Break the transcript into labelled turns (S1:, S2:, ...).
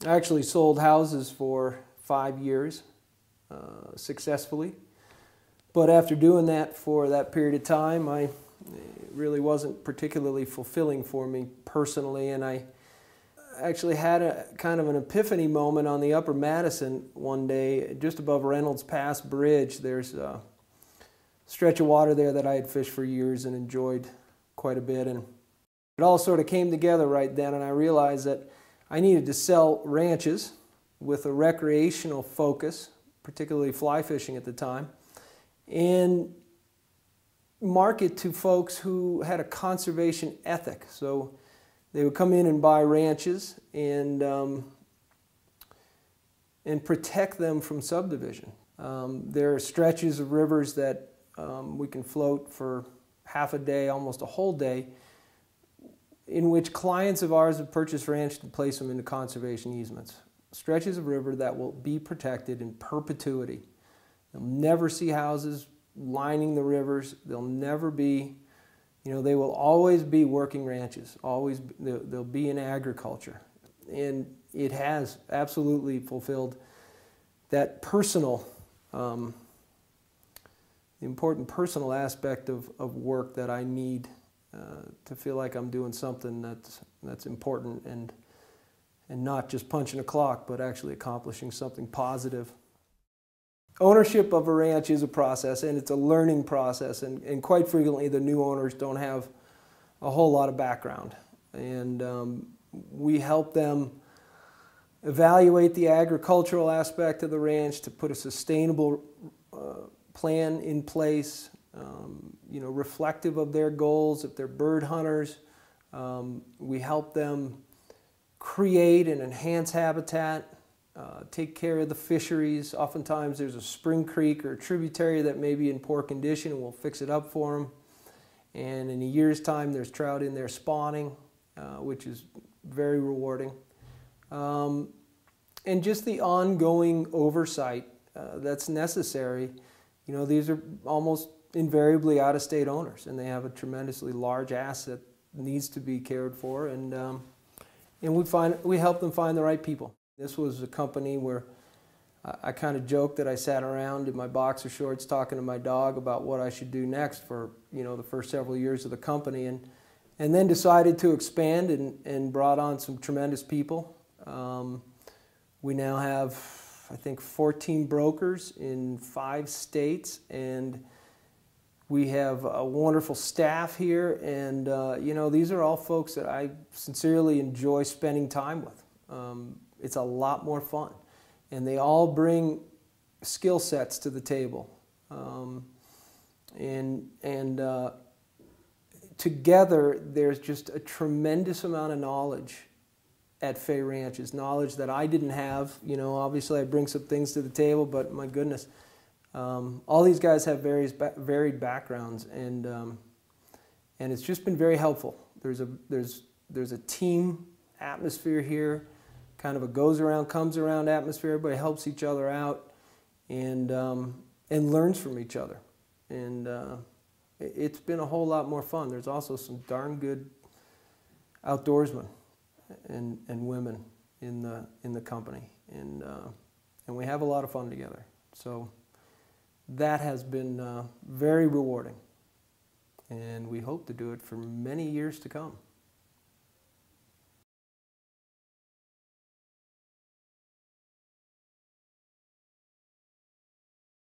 S1: I actually sold houses for 5 years successfully. But after doing that for that period of time, it really wasn't particularly fulfilling for me personally, and I actually had a kind of an epiphany moment on the Upper Madison one day, just above Reynolds Pass Bridge. There's a stretch of water there that I had fished for years and enjoyed quite a bit, and it all sort of came together right then, and I realized that I needed to sell ranches with a recreational focus, particularly fly fishing at the time, and market to folks who had a conservation ethic. So they would come in and buy ranches and protect them from subdivision. There are stretches of rivers that we can float for half a day, almost a whole day, in which clients of ours have purchased ranch and place them into conservation easements. Stretches of river that will be protected in perpetuity. They'll never see houses lining the rivers. They'll never be, they will always be working ranches. Always, they'll be in agriculture. And it has absolutely fulfilled that personal, the important personal aspect of work that I need to feel like I'm doing something that's important and not just punching a clock, but actually accomplishing something positive. Ownership of a ranch is a process, and it's a learning process, and quite frequently the new owners don't have a whole lot of background. And we help them evaluate the agricultural aspect of the ranch to put a sustainable plan in place, reflective of their goals. If they're bird hunters, we help them create and enhance habitat, take care of the fisheries. Oftentimes there's a spring creek or a tributary that may be in poor condition, and we'll fix it up for them. And in a year's time there's trout in there spawning, which is very rewarding. And just the ongoing oversight that's necessary. These are almost invariably out-of-state owners, and they have a tremendously large asset that needs to be cared for, and we help them find the right people. This was a company where I kind of joked that I sat around in my boxer shorts talking to my dog about what I should do next for the first several years of the company, and then decided to expand and brought on some tremendous people. We now have, I think, 14 brokers in 5 states, and we have a wonderful staff here, and these are all folks that I sincerely enjoy spending time with. It's a lot more fun, and they all bring skill sets to the table, together there's just a tremendous amount of knowledge at Fay Ranches, knowledge that I didn't have. Obviously I bring some things to the table, but my goodness, all these guys have varied backgrounds, and it's just been very helpful. There's a team atmosphere here, kind of a goes around, comes around atmosphere. Everybody helps each other out and learns from each other. And it's been a whole lot more fun. There's also some darn good outdoorsmen and women in the company, and we have a lot of fun together. So that has been very rewarding, and we hope to do it for many years to come.